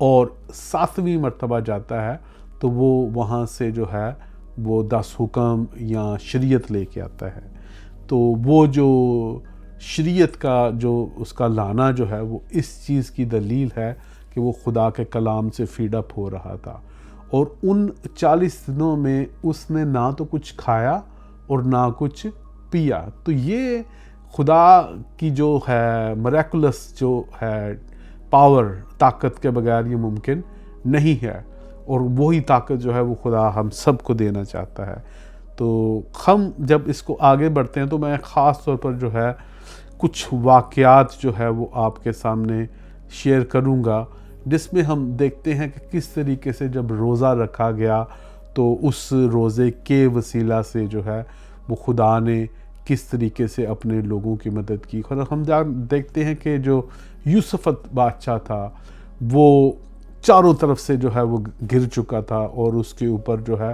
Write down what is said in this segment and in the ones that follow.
اور 7ویں مرتبہ جاتا ہے تو وہ وہاں سے جو ہے وہ 10 حکم یا شریعت لے کے آتا ہے. تو وہ جو شریعت کا جو اس کا لانا جو ہے وہ اس چیز کی دلیل ہے کہ وہ خدا کے کلام سے فیڈ اپ ہو رہا تھا. اور ان 40 دنوں میں اس نے نہ تو کچھ کھایا اور نہ کچھ پیا. تو یہ خدا کی جو ہے میریکولس جو ہے پاور، طاقت کے بغیر یہ ممکن نہیں ہے. اور وہی طاقت جو ہے وہ خدا ہم سب کو دینا چاہتا ہے. تو ہم جب اس کو آگے بڑھتے ہیں تو میں خاص طور پر جو ہے کچھ واقعات جو ہے وہ آپ کے سامنے شیئر کروں گا، جس میں ہم دیکھتے ہیں کہ کس طریقے سے جب روزہ رکھا گیا تو اس روزے کے وسیلہ سے جو ہے وہ خدا نے کس طریقے سے اپنے لوگوں کی مدد کی. اور ہم دیکھتے ہیں کہ جو یوسفت بادشاہ تھا وہ چاروں طرف سے جو ہے وہ گر چکا تھا، اور اس کے اوپر جو ہے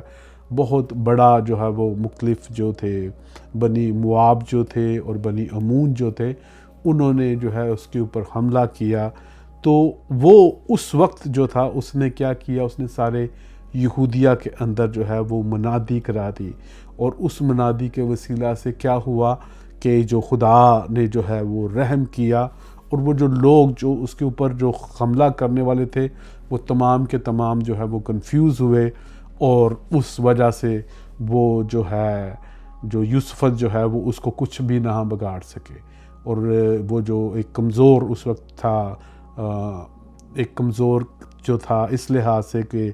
بہت بڑا جو ہے وہ مختلف جو تھے بنی مواب جو تھے اور بنی امون جو تھے، انہوں نے جو ہے اس کے اوپر حملہ کیا. تو وہ اس وقت جو تھا اس نے کیا کیا، اس نے سارے یہودیہ کے اندر جو ہے وہ منادی کرا دی. اور اس منادی کے وسیلہ سے کیا ہوا کہ جو خدا نے جو ہے وہ رحم کیا، اور وہ جو لوگ جو اس کے اوپر جو حملہ کرنے والے تھے وہ تمام کے تمام جو ہے وہ کنفیوز ہوئے، اور اس وجہ سے وہ جو ہے جو یوسفت جو ہے وہ اس کو کچھ بھی نہ بگاڑ سکے. اور وہ جو ایک کمزور اس وقت تھا، ایک کمزور جو تھا اس لحاظ سے کہ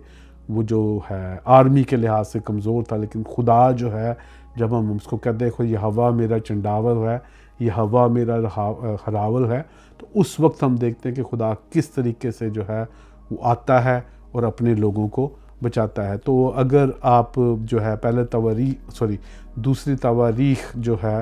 وہ جو ہے آرمی کے لحاظ سے کمزور تھا، لیکن خدا جو ہے جب ہم اس کو کہتے ہیں یہ ہوا میرا چنڈاول ہے، یہ ہوا میرا ہراول ہے، تو اس وقت ہم دیکھتے ہیں کہ خدا کس طریقے سے جو ہے وہ آتا ہے اور اپنے لوگوں کو بچاتا ہے. تو اگر آپ جو ہے دوسری تواریخ جو ہے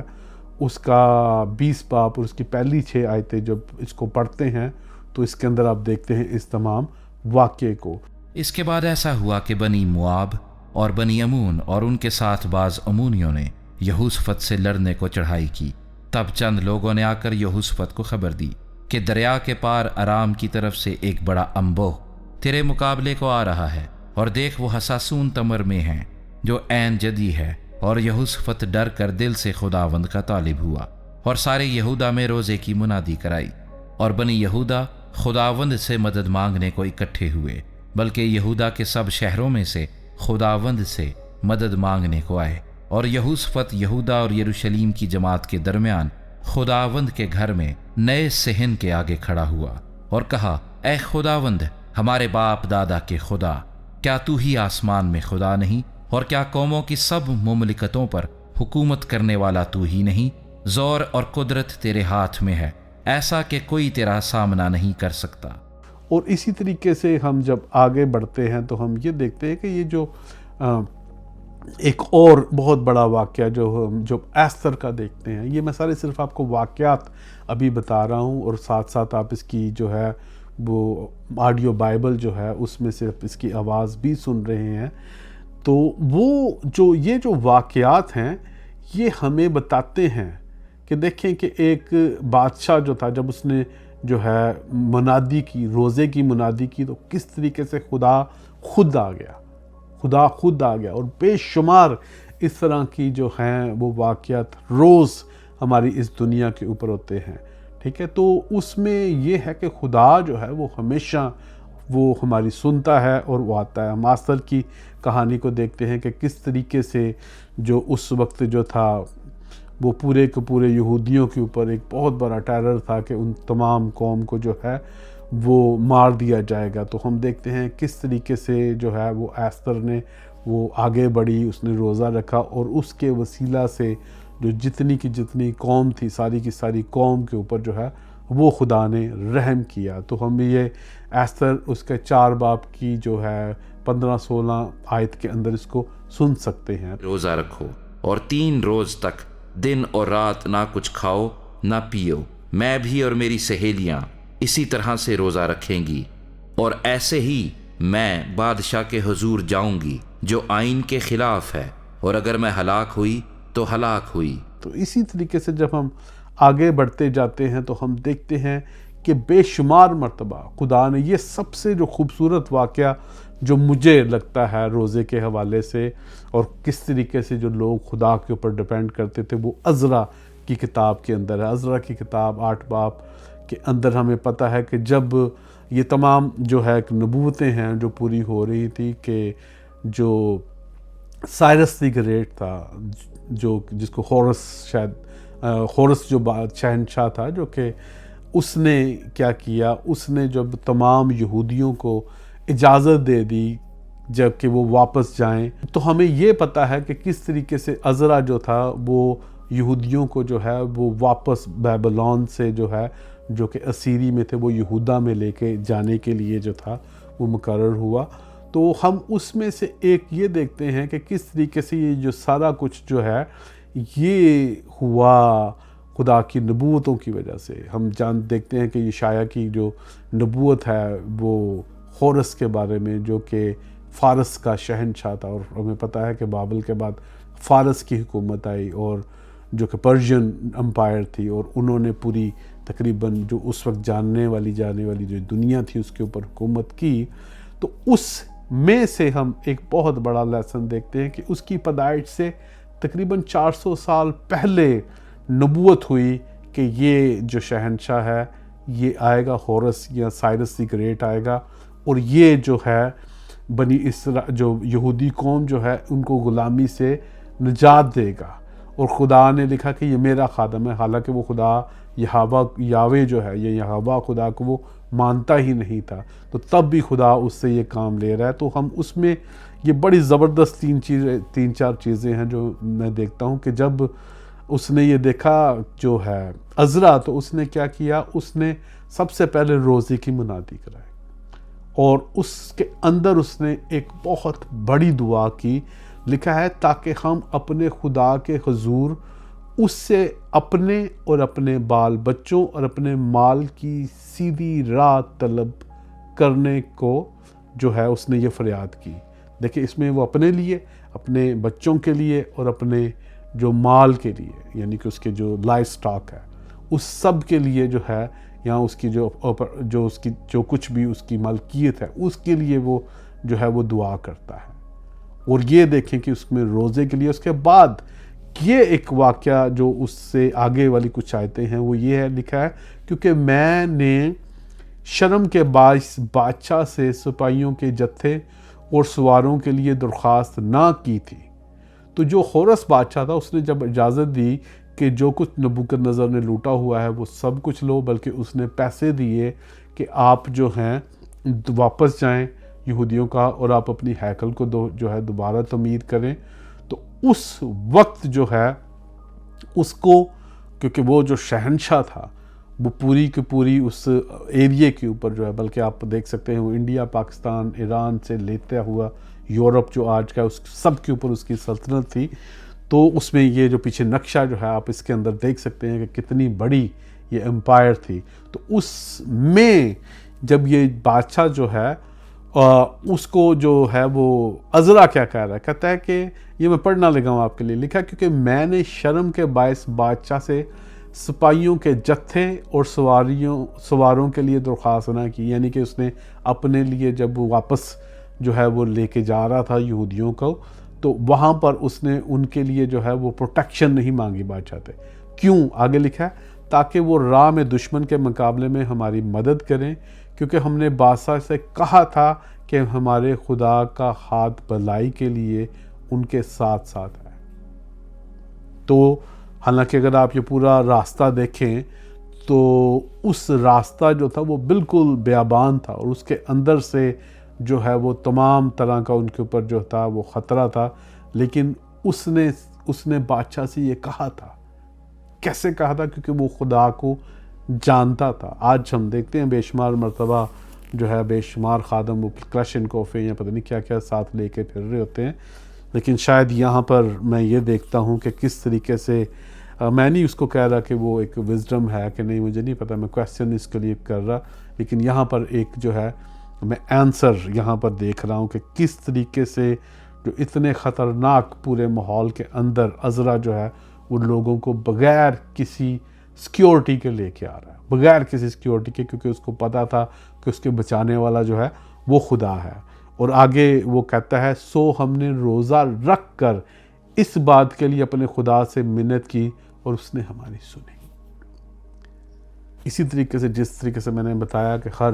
اس کا 20 باب اور اس کی پہلی 6 آیتیں جب اس کو پڑھتے ہیں تو اس کے اندر آپ دیکھتے ہیں اس تمام واقعے کو. اس کے بعد ایسا ہوا کہ بنی مواب اور بنی امون اور ان کے ساتھ بعض امونیوں نے یہوشفت سے لڑنے کو چڑھائی کی. تب چند لوگوں نے آ کر یہوشفت کو خبر دی کہ دریا کے پار ارام کی طرف سے ایک بڑا انبوہ تیرے مقابلے کو آ رہا ہے، اور دیکھ وہ حساسون تمر میں ہیں جو عین جدی ہے. اور یہوشفت ڈر کر دل سے خداوند کا طالب ہوا اور سارے یہودا میں روزے کی منادی کرائی. اور بنی یہودا خداوند سے مدد مانگنے کو اکٹھے ہوئے، بلکہ یہودا کے سب شہروں میں سے خداوند سے مدد مانگنے کو آئے. اور یہوشفت یہودا اور یروشلیم کی جماعت کے درمیان خداوند کے گھر میں نئے صحن کے آگے کھڑا ہوا اور کہا، اے خداوند ہمارے باپ دادا کے خدا، کیا تو ہی آسمان میں خدا نہیں؟ اور کیا قوموں کی سب مملکتوں پر حکومت کرنے والا تو ہی نہیں؟ زور اور قدرت تیرے ہاتھ میں ہے، ایسا کہ کوئی تیرا سامنا نہیں کر سکتا. اور اسی طریقے سے ہم جب آگے بڑھتے ہیں تو ہم یہ دیکھتے ہیں کہ یہ جو ایک اور بہت بڑا واقعہ جو ایستر کا دیکھتے ہیں، یہ میں سارے صرف آپ کو واقعات ابھی بتا رہا ہوں، اور ساتھ ساتھ آپ اس کی جو ہے وہ آڈیو بائبل جو ہے اس میں صرف اس کی آواز بھی سن رہے ہیں. تو وہ یہ جو واقعات ہیں یہ ہمیں بتاتے ہیں کہ دیکھیں کہ ایک بادشاہ جو تھا جب اس نے جو ہے منادی کی، روزے کی منادی کی، تو کس طریقے سے خدا خود آ گیا. اور بے شمار اس طرح کی جو ہیں وہ واقعات روز ہماری اس دنیا کے اوپر ہوتے ہیں. ٹھیک ہے، تو اس میں یہ ہے کہ خدا جو ہے وہ ہمیشہ وہ ہماری سنتا ہے اور وہ آتا ہے. ہم آستر کی کہانی کو دیکھتے ہیں کہ کس طریقے سے جو اس وقت جو تھا وہ پورے کے پورے یہودیوں کے اوپر ایک بہت بڑا ٹیرر تھا کہ ان تمام قوم کو جو ہے وہ مار دیا جائے گا. تو ہم دیکھتے ہیں کس طریقے سے جو ہے وہ ایستر نے وہ آگے بڑھی، اس نے روزہ رکھا، اور اس کے وسیلہ سے جو جتنی کی جتنی قوم تھی ساری کی ساری قوم کے اوپر جو ہے وہ خدا نے رحم کیا. تو ہم یہ ایستر اس کے 4 باب کی جو ہے 15-16 آیت کے اندر اس کو سن سکتے ہیں. روزہ رکھو اور 3 روز تک دن اور رات نہ کچھ کھاؤ نہ پیو. میں بھی اور میری سہیلیاں اسی طرح سے روزہ رکھیں گی، اور ایسے ہی میں بادشاہ کے حضور جاؤں گی جو آئین کے خلاف ہے، اور اگر میں ہلاک ہوئی تو ہلاک ہوئی. تو اسی طریقے سے جب ہم آگے بڑھتے جاتے ہیں تو ہم دیکھتے ہیں کہ بے شمار مرتبہ خدا نے یہ سب سے جو خوبصورت واقعہ جو مجھے لگتا ہے روزے کے حوالے سے، اور کس طریقے سے جو لوگ خدا کے اوپر ڈیپینڈ کرتے تھے، وہ عزرا کی کتاب کے اندر ہے۔ عزرا کی کتاب 8 باب کے اندر ہمیں پتہ ہے کہ جب یہ تمام جو ہے نبوتیں ہیں جو پوری ہو رہی تھی، کہ جو سائرس دی گریٹ تھا، جس کو ہورس جو شہنشاہ تھا، جو کہ اس نے کیا کیا، اس نے جب تمام یہودیوں کو اجازت دے دی جب کہ وہ واپس جائیں، تو ہمیں یہ پتہ ہے کہ کس طریقے سے عزرا جو تھا وہ یہودیوں کو جو ہے وہ واپس بیبلون سے جو ہے، جو کہ اسیری میں تھے، وہ یہودا میں لے کے جانے کے لیے جو تھا وہ مقرر ہوا۔ تو ہم اس میں سے ایک یہ دیکھتے ہیں کہ کس طریقے سے یہ جو سارا کچھ جو ہے یہ ہوا خدا کی نبوتوں کی وجہ سے۔ ہم دیکھتے ہیں کہ یشعیاہ کی جو نبوت ہے وہ ہورس کے بارے میں، جو کہ فارس کا شہنشاہ تھا، اور ہمیں پتہ ہے کہ بابل کے بعد فارس کی حکومت آئی، اور جو کہ پرشین امپائر تھی، اور انہوں نے پوری تقریباً جو اس وقت جانے والی جو دنیا تھی اس کے اوپر حکومت کی۔ تو اس میں سے ہم ایک بہت بڑا لیسن دیکھتے ہیں کہ اس کی پیدائش سے تقریباً 400 سال پہلے نبوت ہوئی کہ یہ جو شہنشاہ ہے یہ آئے گا، ہورس یا سائرس دی گریٹ آئے گا، اور یہ جو ہے جو یہودی قوم جو ہے ان کو غلامی سے نجات دے گا۔ اور خدا نے لکھا کہ یہ میرا خادم ہے، حالانکہ وہ خدا یاوے جو ہے، یہ یہوہ خدا کو وہ مانتا ہی نہیں تھا، تو تب بھی خدا اس سے یہ کام لے رہا ہے۔ تو ہم اس میں یہ بڑی زبردست تین چار چیزیں ہیں جو میں دیکھتا ہوں کہ جب اس نے یہ دیکھا جو ہے عزرا، تو اس نے کیا کیا، اس نے سب سے پہلے روزے کی منادی کرائی، اور اس کے اندر اس نے ایک بہت بڑی دعا کی۔ لکھا ہے تاکہ ہم اپنے خدا کے حضور اس سے اپنے اور اپنے بال بچوں اور اپنے مال کی سیدھی راہ طلب کرنے کو جو ہے اس نے یہ فریاد کی۔ دیکھیں اس میں وہ اپنے لیے، اپنے بچوں کے لیے، اور اپنے جو مال کے لیے، یعنی کہ اس کے جو لائف سٹاک ہے اس سب کے لیے جو ہے، یا اس کی جو کچھ بھی اس کی ملکیت ہے اس کے لیے وہ جو ہے وہ دعا کرتا ہے۔ اور یہ دیکھیں کہ اس میں روزے کے لیے، اس کے بعد یہ ایک واقعہ جو اس سے آگے والی کچھ آیتیں ہیں وہ یہ ہے، لکھا ہے کیونکہ میں نے شرم کے باعث بادشاہ سے سپاہیوں کے جتھے اور سواروں کے لیے درخواست نہ کی تھی۔ تو جو ہورس بادشاہ تھا اس نے جب اجازت دی کہ جو کچھ نبوکد نظر نے لوٹا ہوا ہے وہ سب کچھ لو، بلکہ اس نے پیسے دیے کہ آپ جو ہیں واپس جائیں یہودیوں کا، اور آپ اپنی ہیکل کو جو ہے دوبارہ تعمیر کریں۔ تو اس وقت جو ہے اس کو، کیونکہ وہ جو شہنشاہ تھا وہ پوری کی پوری اس ایریے کے اوپر جو ہے، بلکہ آپ دیکھ سکتے ہیں وہ انڈیا، پاکستان، ایران سے لیتا ہوا یورپ جو آج کا، اس سب کے اوپر اس کی سلطنت تھی۔ تو اس میں یہ جو پیچھے نقشہ جو ہے آپ اس کے اندر دیکھ سکتے ہیں کہ کتنی بڑی یہ امپائر تھی۔ تو اس میں جب یہ بادشاہ جو ہے اس کو جو ہے وہ عزرا کیا کہہ رہا ہے، کہتا ہے کہ یہ میں پڑھنا لگا ہوں آپ کے لیے، لکھا کیونکہ میں نے شرم کے باعث بادشاہ سے سپاہیوں کے جتھے اور سواروں کے لیے درخواست نہ کی، یعنی کہ اس نے اپنے لیے جب وہ واپس جو ہے وہ لے کے جا رہا تھا یہودیوں کو، تو وہاں پر اس نے ان کے لیے جو ہے وہ پروٹیکشن نہیں مانگی بادشاہ سے۔ کیوں؟ آگے لکھا ہے تاکہ وہ راہ میں دشمن کے مقابلے میں ہماری مدد کریں، کیونکہ ہم نے بادشاہ سے کہا تھا کہ ہمارے خدا کا ہاتھ بھلائی کے لیے ان کے ساتھ ساتھ ہے۔ تو حالانکہ اگر آپ یہ پورا راستہ دیکھیں تو اس راستہ جو تھا وہ بالکل بیابان تھا، اور اس کے اندر سے جو ہے وہ تمام طرح کا ان کے اوپر جو تھا وہ خطرہ تھا، لیکن اس نے بادشاہ سے یہ کہا تھا۔ کیسے کہا تھا؟ کیونکہ وہ خدا کو جانتا تھا۔ آج ہم دیکھتے ہیں بے شمار مرتبہ جو ہے بے شمار خادم وہ کلاشنکوف یا پتہ نہیں کیا کیا ساتھ لے کے پھر رہے ہوتے ہیں، لیکن شاید یہاں پر میں یہ دیکھتا ہوں کہ کس طریقے سے، میں نہیں اس کو کہہ رہا کہ وہ ایک وزڈم ہے کہ نہیں، مجھے نہیں پتہ، میں کویسچن اس کے لیے کر رہا، لیکن یہاں پر ایک جو ہے میں آنسر یہاں پر دیکھ رہا ہوں کہ کس طریقے سے جو اتنے خطرناک پورے ماحول کے اندر عزرا جو ہے وہ لوگوں کو بغیر کسی سیکیورٹی کے لے کے آ رہا ہے، بغیر کسی سیکیورٹی کے، کیونکہ اس کو پتا تھا کہ اس کے بچانے والا جو ہے وہ خدا ہے۔ اور آگے وہ کہتا ہے سو ہم نے روزہ رکھ کر اس بات کے لیے اپنے خدا سے منت کی اور اس نے ہماری سنی۔ اسی طریقے سے جس طریقے سے میں نے بتایا کہ ہر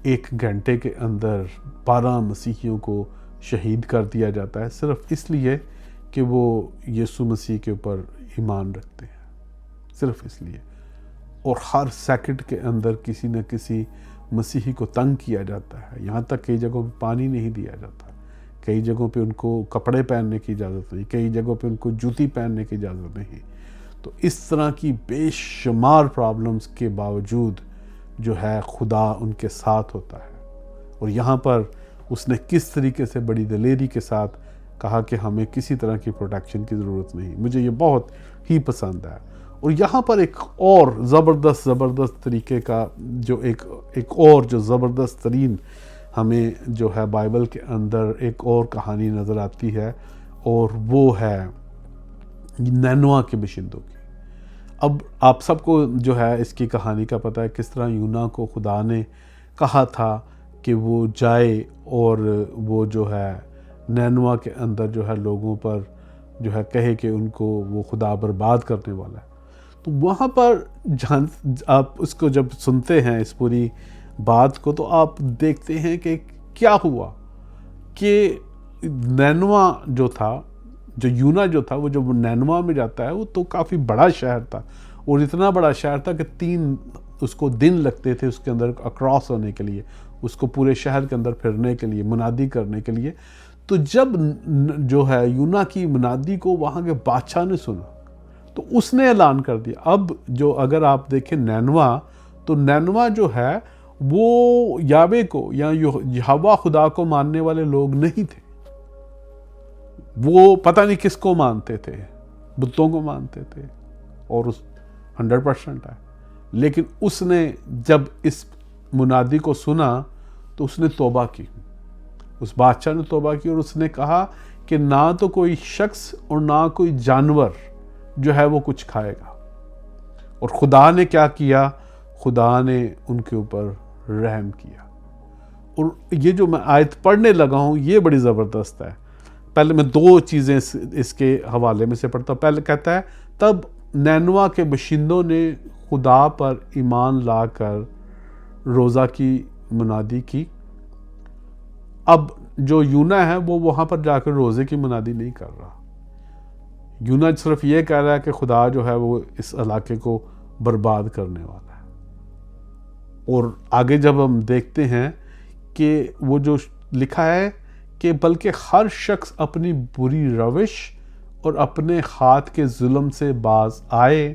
1 گھنٹے کے اندر 12 مسیحیوں کو شہید کر دیا جاتا ہے، صرف اس لیے کہ وہ یسوع مسیح کے اوپر ایمان رکھتے ہیں، صرف اس لیے۔ اور ہر سیکنڈ کے اندر کسی نہ کسی مسیحی کو تنگ کیا جاتا ہے، یہاں تک کئی جگہوں پہ پانی نہیں دیا جاتا، کئی جگہوں پہ ان کو کپڑے پہننے کی اجازت نہیں، کئی جگہوں پہ ان کو جوتی پہننے کی اجازت نہیں۔ تو اس طرح کی بے شمار پرابلمز کے باوجود جو ہے خدا ان کے ساتھ ہوتا ہے۔ اور یہاں پر اس نے کس طریقے سے بڑی دلیری کے ساتھ کہا کہ ہمیں کسی طرح کی پروٹیکشن کی ضرورت نہیں، مجھے یہ بہت ہی پسند ہے۔ اور یہاں پر ایک اور زبردست طریقے کا جو ایک اور جو زبردست ترین ہمیں جو ہے بائبل کے اندر ایک اور کہانی نظر آتی ہے، اور وہ ہے نینوا کے باشندوں کی۔ اب آپ سب کو جو ہے اس کی کہانی کا پتہ ہے، کس طرح یونا کو خدا نے کہا تھا کہ وہ جائے اور وہ جو ہے نینوا کے اندر جو ہے لوگوں پر جو ہے کہے کہ ان کو وہ خدا برباد کرنے والا ہے۔ تو وہاں پر آپ اس کو جب سنتے ہیں اس پوری بات کو، تو آپ دیکھتے ہیں کہ کیا ہوا کہ نینوا جو تھا، جو یونا جو تھا، وہ جب نینوا میں جاتا ہے وہ تو کافی بڑا شہر تھا، اور اتنا بڑا شہر تھا کہ 3 اس کو دن لگتے تھے اس کے اندر اکراس ہونے کے لیے، اس کو پورے شہر کے اندر پھرنے کے لیے، منادی کرنے کے لیے۔ تو جب جو ہے یونا کی منادی کو وہاں کے بادشاہ نے سنا تو اس نے اعلان کر دیا۔ اب جو اگر آپ دیکھیں نینوا، تو نینوا جو ہے وہ یاوے کو یا یہوہ خدا کو ماننے والے لوگ نہیں تھے، وہ پتہ نہیں کس کو مانتے تھے، بتوں کو مانتے تھے، اور اس 100% ہے۔ لیکن اس نے جب اس منادی کو سنا تو اس نے توبہ کی، اس بادشاہ نے توبہ کی، اور اس نے کہا کہ نہ تو کوئی شخص اور نہ کوئی جانور جو ہے وہ کچھ کھائے گا۔ اور خدا نے کیا کیا؟ خدا نے ان کے اوپر رحم کیا۔ اور یہ جو میں آیت پڑھنے لگا ہوں یہ بڑی زبردست ہے۔ پہلے میں 2 چیزیں اس کے حوالے میں سے پڑھتا ہوں۔ پہلے کہتا ہے تب نینوا کے باشندوں نے خدا پر ایمان لا کر روزہ کی منادی کی۔ اب جو یونا ہے وہ وہاں پر جا کر روزے کی منادی نہیں کر رہا، یونا صرف یہ کہہ رہا ہے کہ خدا جو ہے وہ اس علاقے کو برباد کرنے والا ہے۔ اور آگے جب ہم دیکھتے ہیں کہ وہ جو لکھا ہے کہ بلکہ ہر شخص اپنی بری روش اور اپنے ہاتھ کے ظلم سے باز آئے،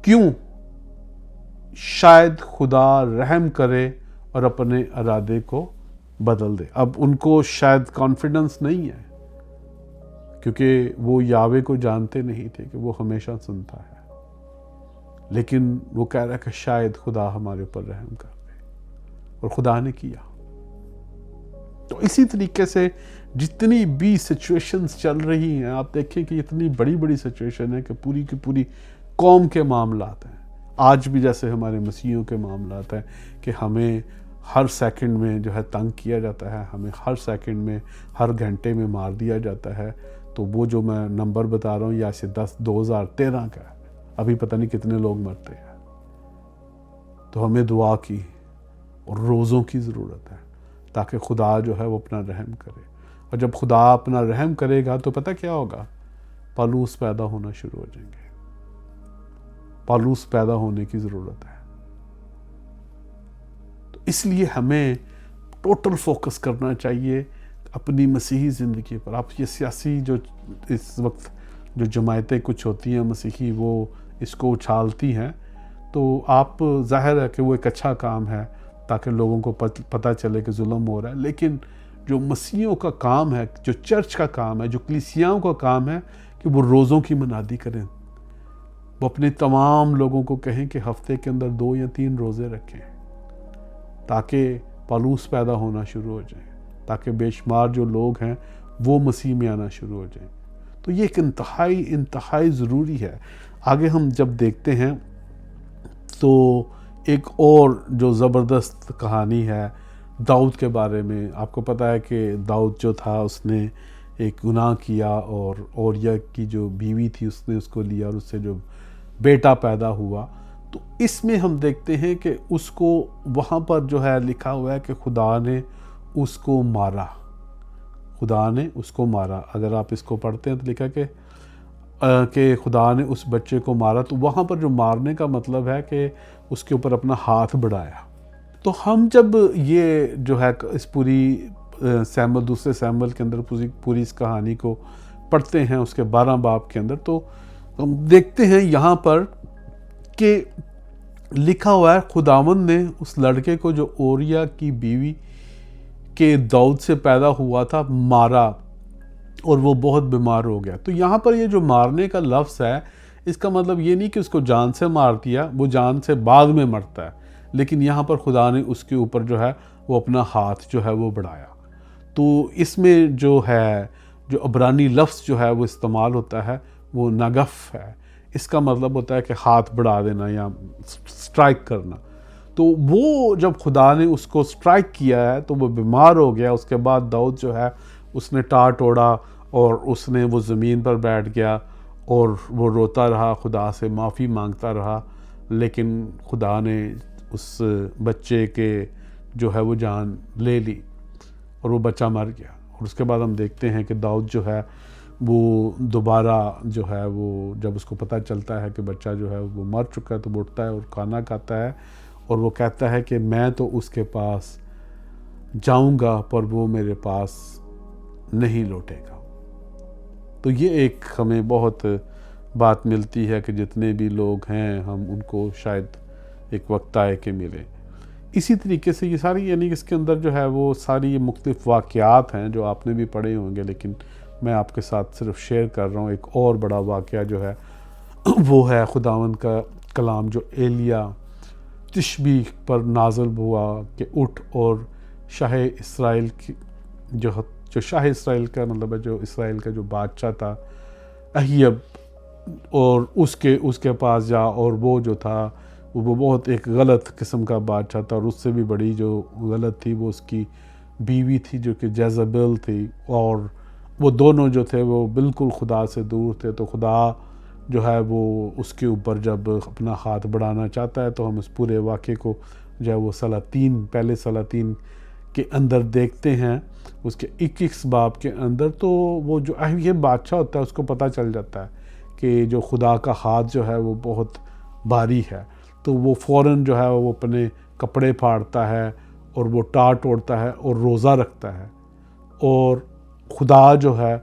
کیوں؟ شاید خدا رحم کرے اور اپنے ارادے کو بدل دے۔ اب ان کو شاید کانفیڈنس نہیں ہے، کیونکہ وہ یاوے کو جانتے نہیں تھے کہ وہ ہمیشہ سنتا ہے، لیکن وہ کہہ رہا ہے کہ شاید خدا ہمارے اوپر رحم کر دے، اور خدا نے کیا۔ تو اسی طریقے سے جتنی بھی سچویشنز چل رہی ہیں، آپ دیکھیں کہ اتنی بڑی بڑی سچویشن ہے کہ پوری کی پوری قوم کے معاملات ہیں۔ آج بھی جیسے ہمارے مسیحیوں کے معاملات ہیں کہ ہمیں ہر سیکنڈ میں جو ہے تنگ کیا جاتا ہے، ہمیں ہر سیکنڈ میں ہر گھنٹے میں مار دیا جاتا ہے۔ تو وہ جو میں نمبر بتا رہا ہوں یا سے 2013 کا ہے، ابھی پتہ نہیں کتنے لوگ مرتے ہیں۔ تو ہمیں دعا کی اور روزوں کی ضرورت ہے تاکہ خدا جو ہے وہ اپنا رحم کرے، اور جب خدا اپنا رحم کرے گا تو پتہ کیا ہوگا؟ پالوس پیدا ہونا شروع ہو جائیں گے۔ پالوس پیدا ہونے کی ضرورت ہے۔ تو اس لیے ہمیں ٹوٹل فوکس کرنا چاہیے اپنی مسیحی زندگی پر۔ آپ یہ سیاسی جو اس وقت جو جماعتیں کچھ ہوتی ہیں مسیحی، وہ اس کو اچھالتی ہیں، تو آپ ظاہر ہے کہ وہ ایک اچھا کام ہے تاکہ لوگوں کو پتہ چلے کہ ظلم ہو رہا ہے، لیکن جو مسیحیوں کا کام ہے، جو چرچ کا کام ہے، جو کلیسیاؤں کا کام ہے کہ وہ روزوں کی منادی کریں، وہ اپنے تمام لوگوں کو کہیں کہ ہفتے کے اندر 2 یا 3 روزے رکھیں تاکہ پالوس پیدا ہونا شروع ہو جائیں، تاکہ بے شمار جو لوگ ہیں وہ مسیح میں آنا شروع ہو جائیں۔ تو یہ ایک انتہائی ضروری ہے۔ آگے ہم جب دیکھتے ہیں تو ایک اور جو زبردست کہانی ہے داؤد کے بارے میں. آپ کو پتہ ہے کہ داؤد جو تھا اس نے ایک گناہ کیا اور اوریا کی جو بیوی تھی اس نے اس کو لیا اور اس سے جو بیٹا پیدا ہوا. تو اس میں ہم دیکھتے ہیں کہ اس کو وہاں پر جو ہے لکھا ہوا ہے کہ خدا نے اس کو مارا. خدا نے اس کو مارا. اگر آپ اس کو پڑھتے ہیں تو لکھا کہ خدا نے اس بچے کو مارا. تو وہاں پر جو مارنے کا مطلب ہے کہ اس کے اوپر اپنا ہاتھ بڑھایا. تو ہم جب یہ جو ہے اس پوری دوسرے سیموئیل کے اندر پوری اس کہانی کو پڑھتے ہیں اس کے 12 باب کے اندر, تو ہم دیکھتے ہیں یہاں پر کہ لکھا ہوا ہے خداوند نے اس لڑکے کو جو اوریا کی بیوی کے داؤد سے پیدا ہوا تھا مارا اور وہ بہت بیمار ہو گیا. تو یہاں پر یہ جو مارنے کا لفظ ہے اس کا مطلب یہ نہیں کہ اس کو جان سے مار دیا, وہ جان سے بعد میں مرتا ہے, لیکن یہاں پر خدا نے اس کے اوپر جو ہے وہ اپنا ہاتھ جو ہے وہ بڑھایا. تو اس میں جو ہے جو عبرانی لفظ جو ہے وہ استعمال ہوتا ہے وہ نگف ہے. اس کا مطلب ہوتا ہے کہ ہاتھ بڑھا دینا یا سٹرائک کرنا. تو وہ جب خدا نے اس کو سٹرائک کیا ہے تو وہ بیمار ہو گیا. اس کے بعد داؤد جو ہے اس نے ٹاٹ اوڑا اور اس نے وہ زمین پر بیٹھ گیا اور وہ روتا رہا, خدا سے معافی مانگتا رہا, لیکن خدا نے اس بچے کے جو ہے وہ جان لے لی اور وہ بچہ مر گیا. اور اس کے بعد ہم دیکھتے ہیں کہ داؤد جو ہے وہ دوبارہ جو ہے وہ جب اس کو پتہ چلتا ہے کہ بچہ جو ہے وہ مر چکا ہے تو وہ اٹھتا ہے اور کھانا کھاتا ہے اور وہ کہتا ہے کہ میں تو اس کے پاس جاؤں گا پر وہ میرے پاس نہیں لوٹے گا. تو یہ ایک ہمیں بہت بات ملتی ہے کہ جتنے بھی لوگ ہیں ہم ان کو شاید ایک وقت آئے کہ ملے. اسی طریقے سے یہ ساری یعنی اس کے اندر جو ہے وہ ساری یہ مختلف واقعات ہیں جو آپ نے بھی پڑھے ہوں گے, لیکن میں آپ کے ساتھ صرف شیئر کر رہا ہوں. ایک اور بڑا واقعہ جو ہے وہ ہے خداوند کا کلام جو ایلیا تشبیہ پر نازل ہوا کہ اٹھ اور شاہ اسرائیل کی جو شاہ اسرائیل کا مطلب ہے جو اسرائیل کا جو بادشاہ تھا اہیب, اور اس کے پاس جا. اور وہ جو تھا وہ بہت ایک غلط قسم کا بادشاہ تھا, اور اس سے بھی بڑی جو غلط تھی وہ اس کی بیوی تھی جو کہ جیزبیل تھی, اور وہ دونوں جو تھے وہ بالکل خدا سے دور تھے. تو خدا جو ہے وہ اس کے اوپر جب اپنا ہاتھ بڑھانا چاہتا ہے تو ہم اس پورے واقعے کو جو ہے وہ پہلے سلاطین کے اندر دیکھتے ہیں اس کے 21 باب کے اندر. تو وہ جو یہ بادشاہ ہوتا ہے اس کو پتہ چل جاتا ہے کہ جو خدا کا ہاتھ جو ہے وہ بہت بھاری ہے, تو وہ فوراً جو ہے وہ اپنے کپڑے پھاڑتا ہے اور وہ ٹاٹ اوڑتا ہے اور روزہ رکھتا ہے, اور خدا جو ہے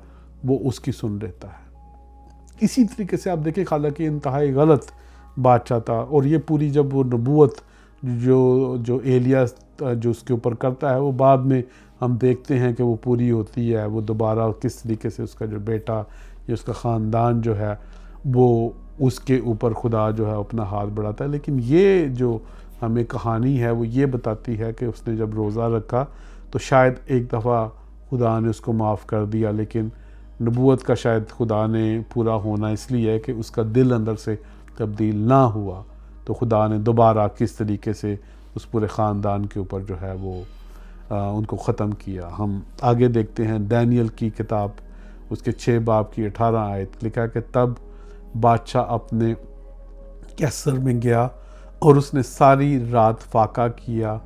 وہ اس کی سن لیتا ہے. اسی طریقے سے آپ دیکھیں حالانکہ انتہائی غلط بادشاہ تھا, اور یہ پوری جب وہ نبوت جو ایلیا جو اس کے اوپر کرتا ہے وہ بعد میں ہم دیکھتے ہیں کہ وہ پوری ہوتی ہے. وہ دوبارہ کس طریقے سے اس کا جو بیٹا یا اس کا خاندان جو ہے وہ اس کے اوپر خدا جو ہے اپنا ہاتھ بڑھاتا ہے. لیکن یہ جو ہمیں کہانی ہے وہ یہ بتاتی ہے کہ اس نے جب روزہ رکھا تو شاید ایک دفعہ خدا نے اس کو معاف کر دیا, لیکن نبوت کا شاید خدا نے پورا ہونا اس لیے ہے کہ اس کا دل اندر سے تبدیل نہ ہوا. تو خدا نے دوبارہ کس طریقے سے اس پورے خاندان کے اوپر جو ہے وہ ان کو ختم کیا. ہم آگے دیکھتے ہیں دانیل کی کتاب اس کے 6 باب کی 18 آیت, لکھا کہ تب بادشاہ اپنے کیسر میں گیا اور اس نے ساری رات فاقہ کیا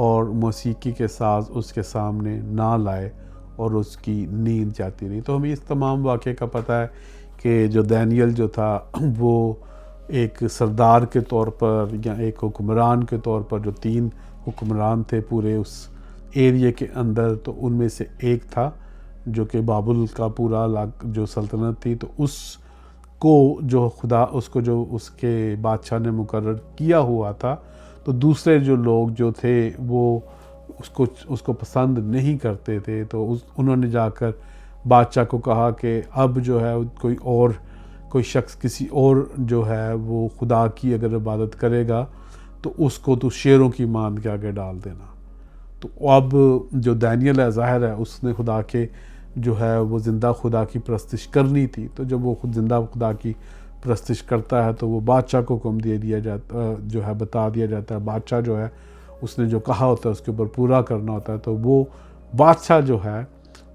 اور موسیقی کے ساز اس کے سامنے نہ لائے اور اس کی نیند جاتی رہی. تو ہمیں اس تمام واقعے کا پتہ ہے کہ جو دانیل جو تھا وہ ایک سردار کے طور پر یا ایک حکمران کے طور پر, جو 3 حکمران تھے پورے اس ایریے کے اندر, تو ان میں سے ایک تھا جو کہ بابل کا پورا جو سلطنت تھی, تو اس کو جو خدا اس کے بادشاہ نے مقرر کیا ہوا تھا. تو دوسرے جو لوگ جو تھے وہ اس کو پسند نہیں کرتے تھے, تو انہوں نے جا کر بادشاہ کو کہا کہ اب جو ہے کوئی شخص کسی اور جو ہے وہ خدا کی اگر عبادت کرے گا تو اس کو تو شیروں کی ماند کے آگے ڈال دینا. تو اب جو دانیل ہے ظاہر ہے اس نے خدا کے جو ہے وہ زندہ خدا کی پرستش کرنی تھی. تو جب وہ خود زندہ خدا کی پرستش کرتا ہے تو وہ بادشاہ کو حکم دیا جاتا جو ہے بتا دیا جاتا ہے، بادشاہ جو ہے اس نے جو کہا ہوتا ہے اس کے اوپر پورا کرنا ہوتا ہے، تو وہ بادشاہ جو ہے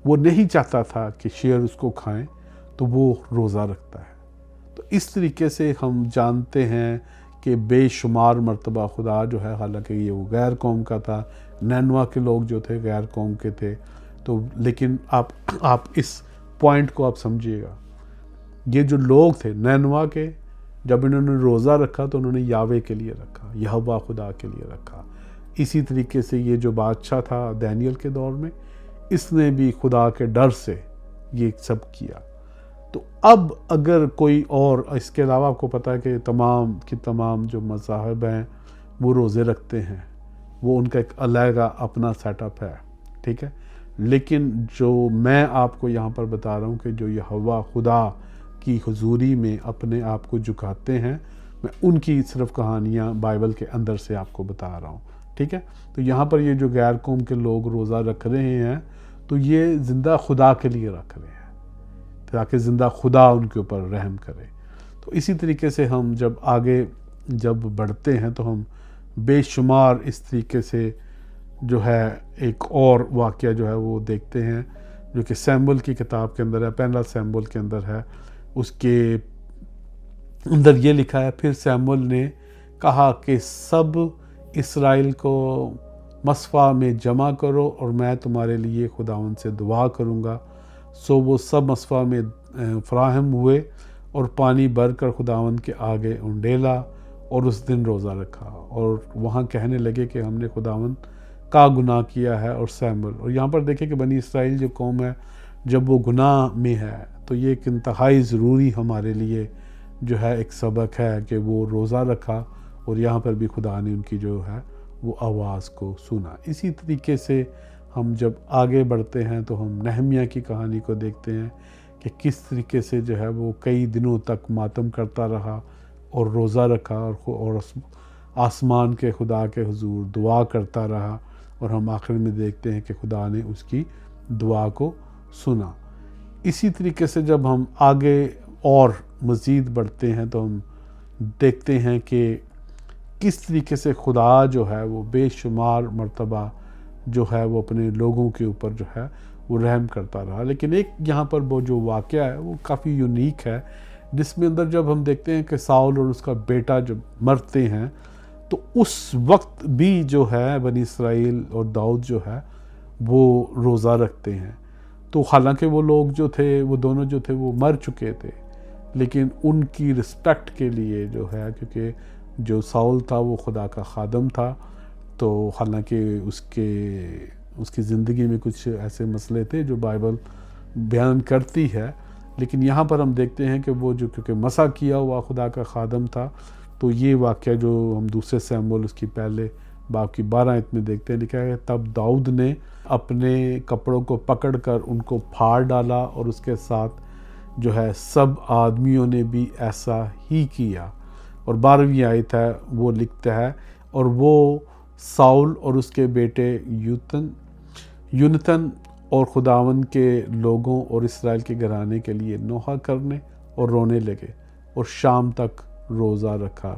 وہ نہیں چاہتا تھا کہ شیر اس کو کھائیں، تو وہ روزہ رکھتا ہے۔ تو اس طریقے سے ہم جانتے ہیں کہ بے شمار مرتبہ خدا جو ہے، حالانکہ یہ وہ غیر قوم کا تھا، نینوا کے لوگ جو تھے غیر قوم کے تھے، تو لیکن آپ اس پوائنٹ کو آپ سمجھیے گا، یہ جو لوگ تھے نینوا کے، جب انہوں نے روزہ رکھا تو انہوں نے یاوے کے لیے رکھا، یہوہ خدا کے لیے رکھا۔ اسی طریقے سے یہ جو بادشاہ تھا دانیل کے دور میں، اس نے بھی خدا کے ڈر سے یہ سب کیا۔ تو اب اگر کوئی اور اس کے علاوہ آپ کو پتہ ہے کہ تمام جو مذاہب ہیں وہ روزے رکھتے ہیں، وہ ان کا ایک علیحدہ اپنا سیٹ اپ ہے، ٹھیک ہے، لیکن جو میں آپ کو یہاں پر بتا رہا ہوں کہ جو یہوہ خدا کی حضوری میں اپنے آپ کو جھکاتے ہیں، میں ان کی صرف کہانیاں بائبل کے اندر سے آپ کو بتا رہا ہوں، ٹھیک ہے۔ تو یہاں پر یہ جو غیر قوم کے لوگ روزہ رکھ رہے ہیں تو یہ زندہ خدا کے لیے رکھ رہے ہیں تاکہ زندہ خدا ان کے اوپر رحم کرے۔ تو اسی طریقے سے ہم جب بڑھتے ہیں تو ہم بے شمار اس طریقے سے جو ہے ایک اور واقعہ جو ہے وہ دیکھتے ہیں، جو کہ سیموئیل کی کتاب کے اندر ہے، پہلا سیموئیل کے اندر ہے۔ اس کے اندر یہ لکھا ہے، پھر سیموئیل نے کہا کہ سب اسرائیل کو مصفا میں جمع کرو اور میں تمہارے لیے خداوند سے دعا کروں گا۔ سو وہ سب مصفا میں فراہم ہوئے اور پانی بھر کر خداوند کے آگے انڈیلا اور اس دن روزہ رکھا، اور وہاں کہنے لگے کہ ہم نے خداوند کا گناہ کیا ہے۔ اور سیموئیل، اور یہاں پر دیکھیں کہ بنی اسرائیل جو قوم ہے جب وہ گناہ میں ہے تو یہ ایک انتہائی ضروری ہمارے لیے جو ہے ایک سبق ہے کہ وہ روزہ رکھا، اور یہاں پر بھی خدا نے ان کی جو ہے وہ آواز کو سنا۔ اسی طریقے سے ہم جب آگے بڑھتے ہیں تو ہم نہمیہ کی کہانی کو دیکھتے ہیں کہ کس طریقے سے جو ہے وہ کئی دنوں تک ماتم کرتا رہا اور روزہ رکھا، اور آسمان کے خدا کے حضور دعا کرتا رہا، اور ہم آخر میں دیکھتے ہیں کہ خدا نے اس کی دعا کو سنا۔ اسی طریقے سے جب ہم آگے اور مزید بڑھتے ہیں تو ہم دیکھتے ہیں کہ کس طریقے سے خدا جو ہے وہ بے شمار مرتبہ جو ہے وہ اپنے لوگوں کے اوپر جو ہے وہ رحم کرتا رہا۔ لیکن ایک یہاں پر وہ جو واقعہ ہے وہ کافی یونیک ہے، جس میں اندر جب ہم دیکھتے ہیں کہ ساؤل اور اس کا بیٹا جب مرتے ہیں تو اس وقت بھی جو ہے بنی اسرائیل اور داؤد جو ہے وہ روزہ رکھتے ہیں۔ تو حالانکہ وہ لوگ جو تھے، وہ دونوں جو تھے وہ مر چکے تھے، لیکن ان کی رسپیکٹ کے لیے جو ہے، کیونکہ جو ساؤل تھا وہ خدا کا خادم تھا، تو حالانکہ اس کی زندگی میں کچھ ایسے مسئلے تھے جو بائبل بیان کرتی ہے، لیکن یہاں پر ہم دیکھتے ہیں کہ وہ جو کیونکہ مسح کیا ہوا خدا کا خادم تھا، تو یہ واقعہ جو ہم دوسرے سیموئیل اس کی پہلے باب کی 12 آیت میں دیکھتے ہیں، لکھا ہے تب داؤد نے اپنے کپڑوں کو پکڑ کر ان کو پھاڑ ڈالا، اور اس کے ساتھ جو ہے سب آدمیوں نے بھی ایسا ہی کیا۔ اور 12ویں آیت ہے، وہ لکھتا ہے، اور وہ ساؤل اور اس کے بیٹے یونتن اور خداوند کے لوگوں اور اسرائیل کے گھرانے کے لیے نوحہ کرنے اور رونے لگے، اور شام تک روزہ رکھا،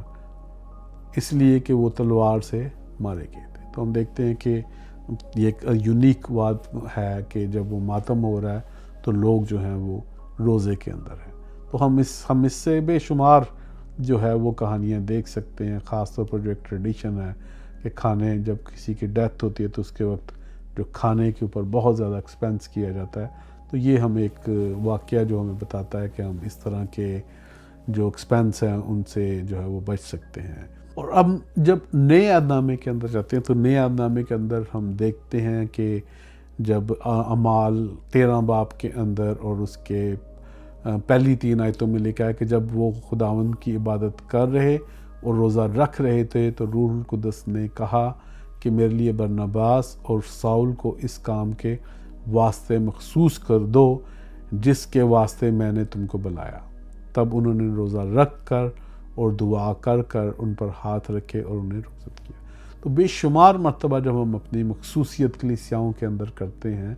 اس لیے کہ وہ تلوار سے مارے گئے تھے۔ تو ہم دیکھتے ہیں کہ یہ ایک یونیک بات ہے کہ جب وہ ماتم ہو رہا ہے تو لوگ جو ہیں وہ روزے کے اندر ہیں۔ تو ہم اس سے بے شمار جو ہے وہ کہانیاں دیکھ سکتے ہیں، خاص طور پر جو ایک ٹریڈیشن ہے کہ کھانے جب کسی کی ڈیتھ ہوتی ہے تو اس کے وقت جو کھانے کے اوپر بہت زیادہ ایکسپینس کیا جاتا ہے، تو یہ ہم ایک واقعہ جو ہمیں بتاتا ہے کہ ہم اس طرح کے جو ایکسپینس ہیں ان سے جو ہے وہ بچ سکتے ہیں۔ اور اب جب نئے عہد نامے کے اندر جاتے ہیں تو نئے عہد نامے کے اندر ہم دیکھتے ہیں کہ جب اعمال 13 باب کے اندر اور اس کے پہلی 3 آیتوں میں لکھا ہے کہ جب وہ خداوند کی عبادت کر رہے اور روزہ رکھ رہے تھے تو روح القدس نے کہا کہ میرے لیے برناباس اور ساؤل کو اس کام کے واسطے مخصوص کر دو جس کے واسطے میں نے تم کو بلایا۔ تب انہوں نے روزہ رکھ کر اور دعا کر کر ان پر ہاتھ رکھے اور انہیں رخصت کیا۔ تو بے شمار مرتبہ جب ہم اپنی مخصوصیت کلیسیاؤں کے اندر کرتے ہیں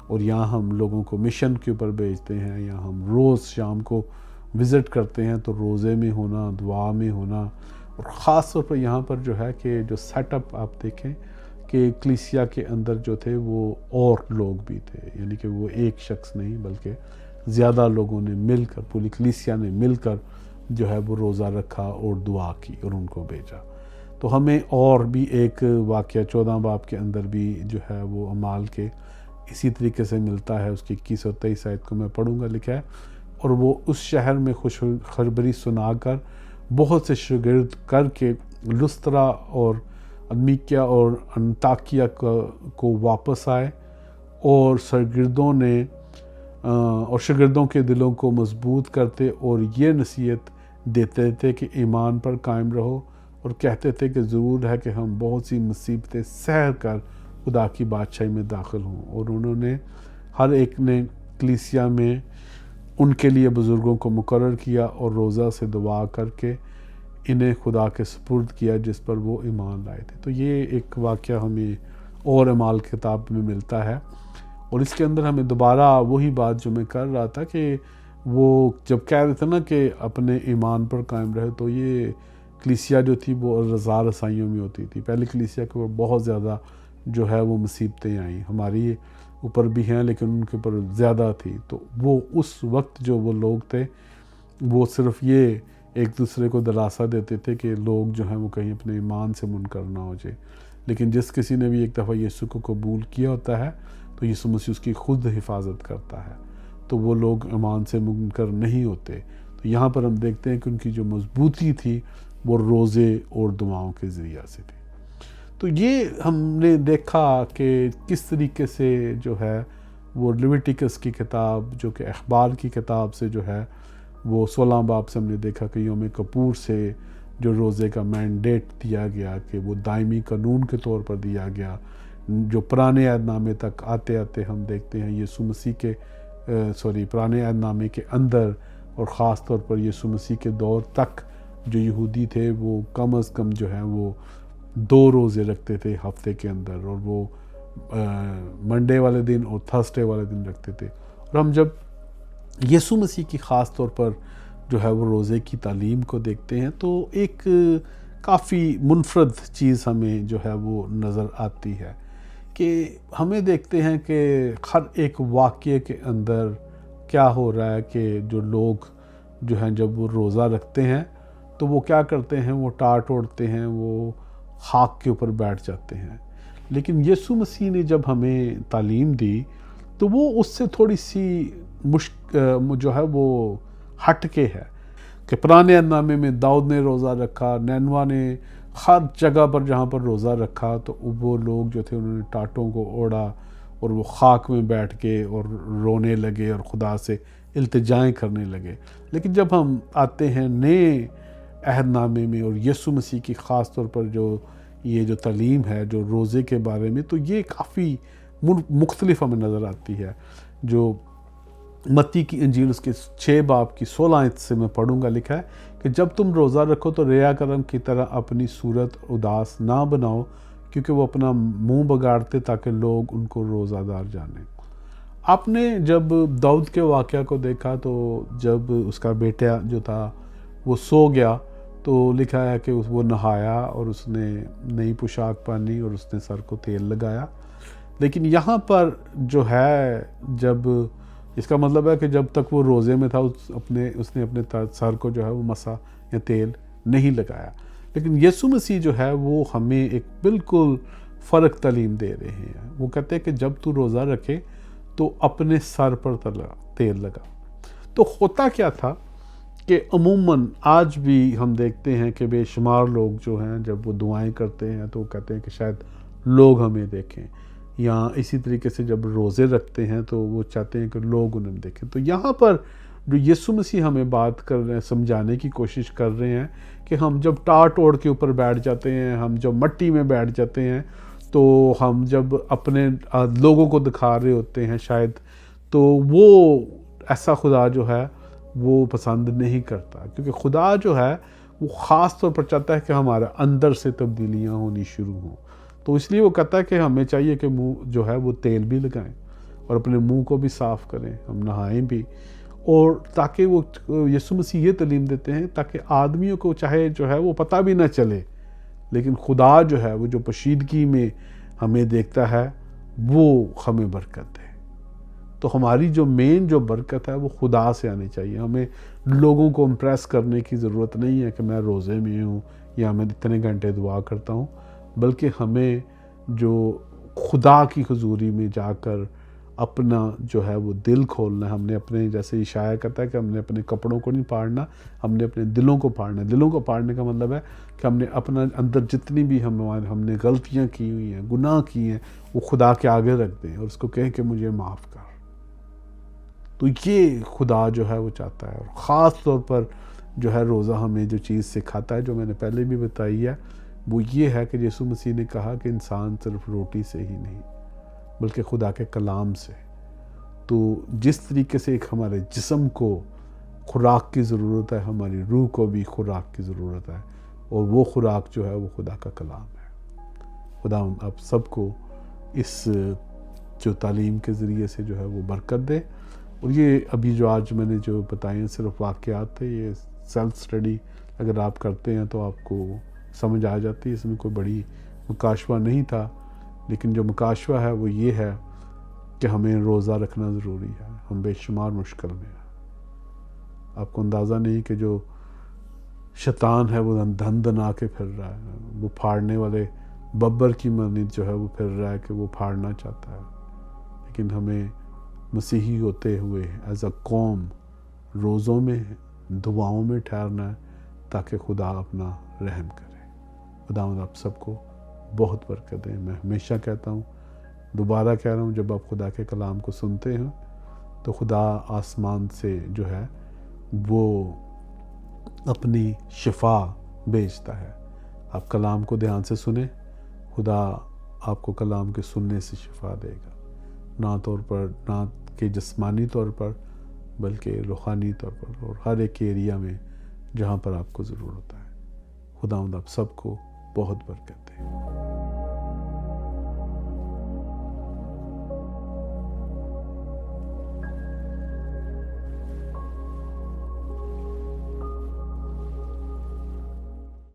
اور یہاں ہم لوگوں کو مشن کے اوپر بھیجتے ہیں، یا ہم روز شام کو وزٹ کرتے ہیں تو روزے میں ہونا، دعا میں ہونا، اور خاص طور پر یہاں پر جو ہے کہ جو سیٹ اپ آپ دیکھیں کہ کلیسیا کے اندر جو تھے وہ اور لوگ بھی تھے، یعنی کہ وہ ایک شخص نہیں بلکہ زیادہ لوگوں نے مل کر، پوری کلیسیا نے مل کر جو ہے وہ روزہ رکھا اور دعا کی اور ان کو بھیجا۔ تو ہمیں اور بھی ایک واقعہ 14 باب کے اندر بھی جو ہے وہ اعمال کے اسی طریقے سے ملتا ہے، اس کی 21 اور 23 آیت کو میں پڑھوں گا، لکھا ہے اور وہ اس شہر میں خوشخبری سنا کر بہت سے شاگرد کر کے لسترا اور انمیکیا اور انطاکیہ کو واپس آئے، اور شاگردوں کے دلوں کو مضبوط کرتے اور یہ نصیحت دیتے تھے کہ ایمان پر قائم رہو، اور کہتے تھے کہ ضرور ہے کہ ہم بہت سی مصیبتیں سہ کر خدا کی بادشاہی میں داخل ہوں۔ اور انہوں نے ہر ایک نے کلیسیا میں ان کے لیے بزرگوں کو مقرر کیا اور روزہ سے دعا کر کے انہیں خدا کے سپرد کیا جس پر وہ ایمان لائے تھے۔ تو یہ ایک واقعہ ہمیں اور اعمال کتاب میں ملتا ہے، اور اس کے اندر ہمیں دوبارہ وہی بات جو میں کر رہا تھا کہ وہ جب کہہ رہے تھے نا کہ اپنے ایمان پر قائم رہے، تو یہ کلیسیا جو تھی وہ رضا رسائیوں میں ہوتی تھی۔ پہلے کلیسیا کے اوپر بہت زیادہ جو ہے وہ مصیبتیں آئیں، ہماری اوپر بھی ہیں لیکن ان کے اوپر زیادہ تھی۔ تو وہ اس وقت جو وہ لوگ تھے وہ صرف یہ ایک دوسرے کو دلاسا دیتے تھے کہ لوگ جو ہیں وہ کہیں اپنے ایمان سے منکر نہ ہو جائے، لیکن جس کسی نے بھی ایک دفعہ یسوع کو قبول کیا ہوتا ہے تو یسوع مسیح اس کی خود حفاظت کرتا ہے، تو وہ لوگ ایمان سے منکر نہیں ہوتے۔ تو یہاں پر ہم دیکھتے ہیں کہ ان کی جو مضبوطی تھی وہ روزے اور دعاؤں کے ذریعہ سے تھی۔ تو یہ ہم نے دیکھا کہ کس طریقے سے جو ہے وہ لیویٹیکس کی کتاب جو کہ اخبار کی کتاب سے جو ہے وہ 16 باب سے ہم نے دیکھا کہ یوم کپور سے جو روزے کا مینڈیٹ دیا گیا کہ وہ دائمی قانون کے طور پر دیا گیا، جو پرانے عہد نامے تک آتے آتے ہم دیکھتے ہیں یسوع مسیح کے پرانے عہد نامے کے اندر، اور خاص طور پر یسوع مسیح کے دور تک جو یہودی تھے وہ کم از کم جو ہے وہ 2 روزے رکھتے تھے ہفتے کے اندر، اور وہ منڈے والے دن اور تھرسڈے والے دن رکھتے تھے۔ اور ہم جب یسوع مسیح کی خاص طور پر جو ہے وہ روزے کی تعلیم کو دیکھتے ہیں تو ایک کافی منفرد چیز ہمیں جو ہے وہ نظر آتی ہے کہ ہمیں دیکھتے ہیں کہ ہر ایک واقعے کے اندر کیا ہو رہا ہے کہ جو لوگ جو ہیں جب وہ روزہ رکھتے ہیں تو وہ کیا کرتے ہیں، وہ ٹاٹ اوڑھتے ہیں، وہ خاک کے اوپر بیٹھ جاتے ہیں۔ لیکن یسوع مسیح نے جب ہمیں تعلیم دی تو وہ اس سے تھوڑی سی جو ہے وہ ہٹ کے ہے کہ پرانے عہد نامے میں داؤد نے روزہ رکھا، نینوا نے، ہر جگہ پر جہاں پر روزہ رکھا تو وہ لوگ جو تھے انہوں نے ٹاٹوں کو اوڑھا اور وہ خاک میں بیٹھ کے اور رونے لگے اور خدا سے التجائیں کرنے لگے۔ لیکن جب ہم آتے ہیں نئے عہد نامے میں اور یسوع مسیح کی خاص طور پر جو یہ جو تعلیم ہے جو روزے کے بارے میں، تو یہ کافی مختلف ہمیں نظر آتی ہے۔ جو متی کی انجیل اس کے 6 باب کی 16 آیت سے میں پڑھوں گا، لکھا ہے کہ جب تم روزہ رکھو تو ریا کرم کی طرح اپنی صورت اداس نہ بناؤ، کیونکہ وہ اپنا منہ بگاڑتے تاکہ لوگ ان کو روزہ دار جانیں۔ آپ نے جب داؤد کے واقعہ کو دیکھا تو جب اس کا بیٹا جو تھا وہ سو گیا تو لکھا ہے کہ وہ نہایا اور اس نے نئی پوشاک پہنی اور اس نے سر کو تیل لگایا۔ لیکن یہاں پر جو ہے جب اس کا مطلب ہے کہ جب تک وہ روزے میں تھا اس نے اپنے سر کو جو ہے وہ مسا یا تیل نہیں لگایا۔ لیکن یسوع مسیح جو ہے وہ ہمیں ایک بالکل فرق تعلیم دے رہے ہیں۔ وہ کہتے ہیں کہ جب تو روزہ رکھے تو اپنے سر پر تیل لگا۔ تو ہوتا کیا تھا کہ عموماً آج بھی ہم دیکھتے ہیں کہ بے شمار لوگ جو ہیں جب وہ دعائیں کرتے ہیں تو وہ کہتے ہیں کہ شاید لوگ ہمیں دیکھیں، یا اسی طریقے سے جب روزے رکھتے ہیں تو وہ چاہتے ہیں کہ لوگ انہیں دیکھیں۔ تو یہاں پر جو یسوع مسیح ہمیں بات کر رہے ہیں، سمجھانے کی کوشش کر رہے ہیں کہ ہم جب ٹاٹ اوڑھ کے اوپر بیٹھ جاتے ہیں، ہم جب مٹی میں بیٹھ جاتے ہیں، تو ہم جب اپنے لوگوں کو دکھا رہے ہوتے ہیں شاید، تو وہ ایسا خدا جو ہے وہ پسند نہیں کرتا، کیونکہ خدا جو ہے وہ خاص طور پر چاہتا ہے کہ ہمارے اندر سے تبدیلیاں ہونی شروع ہوں۔ تو اس لیے وہ کہتا ہے کہ ہمیں چاہیے کہ منہ جو ہے وہ تیل بھی لگائیں اور اپنے منہ کو بھی صاف کریں، ہم نہائیں بھی، اور تاکہ وہ یسوع مسیح یہ تعلیم دیتے ہیں تاکہ آدمیوں کو چاہے جو ہے وہ پتہ بھی نہ چلے، لیکن خدا جو ہے وہ جو پوشیدگی میں ہمیں دیکھتا ہے وہ ہمیں برکت دے۔ تو ہماری جو مین جو برکت ہے وہ خدا سے آنی چاہیے۔ ہمیں لوگوں کو امپریس کرنے کی ضرورت نہیں ہے کہ میں روزے میں ہوں یا میں اتنے گھنٹے دعا کرتا ہوں، بلکہ ہمیں جو خدا کی حضوری میں جا کر اپنا جو ہے وہ دل کھولنا ہے۔ ہم نے اپنے، جیسے عشایہ کہتا ہے کہ ہم نے اپنے کپڑوں کو نہیں پھاڑنا، ہم نے اپنے دلوں کو پھاڑنا ہے۔ دلوں کو پھاڑنے کا مطلب ہے کہ ہم نے اپنا اندر جتنی بھی ہم نے غلطیاں کی ہوئی ہیں، گناہ کی ہیں، وہ خدا کے آگے رکھ دیں اور اس کو کہیں کہ مجھے معاف کر۔ تو یہ خدا جو ہے وہ چاہتا ہے، اور خاص طور پر جو ہے روزہ ہمیں جو چیز سکھاتا ہے، جو میں نے پہلے بھی بتائی ہے، وہ یہ ہے کہ یسوع مسیح نے کہا کہ انسان صرف روٹی سے ہی نہیں بلکہ خدا کے کلام سے۔ تو جس طریقے سے ایک ہمارے جسم کو خوراک کی ضرورت ہے، ہماری روح کو بھی خوراک کی ضرورت ہے، اور وہ خوراک جو ہے وہ خدا کا کلام ہے۔ خدا آپ سب کو اس جو تعلیم کے ذریعے سے جو ہے وہ برکت دے۔ اور یہ ابھی جو آج میں نے جو بتائے ہیں صرف واقعات تھے، یہ سیلف سٹڈی اگر آپ کرتے ہیں تو آپ کو سمجھ آ جاتی ہے، اس میں کوئی بڑی مکاشفہ نہیں تھا، لیکن جو مکاشفہ ہے وہ یہ ہے کہ ہمیں روزہ رکھنا ضروری ہے۔ ہم بے شمار مشکل میں ہیں، آپ کو اندازہ نہیں کہ جو شیطان ہے وہ دھن دنا کے پھر رہا ہے، وہ پھاڑنے والے ببر کی مانند جو ہے وہ پھر رہا ہے کہ وہ پھاڑنا چاہتا ہے، لیکن ہمیں مسیحی ہوتے ہوئے ایز اے قوم روزوں میں، دعاؤں میں ٹھہرنا ہے تاکہ خدا اپنا رحم کرے۔ خدا آپ سب کو بہت برکت دے۔ میں ہمیشہ کہتا ہوں، دوبارہ کہہ رہا ہوں، جب آپ خدا کے کلام کو سنتے ہیں تو خدا آسمان سے جو ہے وہ اپنی شفا بھیجتا ہے۔ آپ کلام کو دھیان سے سنیں، خدا آپ کو کلام کے سننے سے شفا دے گا، نہ کہ جسمانی طور پر بلکہ روحانی طور پر، اور ہر ایک ایریا میں جہاں پر آپ کو ضرورت ہے۔ خدا آپ سب کو بہت برکت دے۔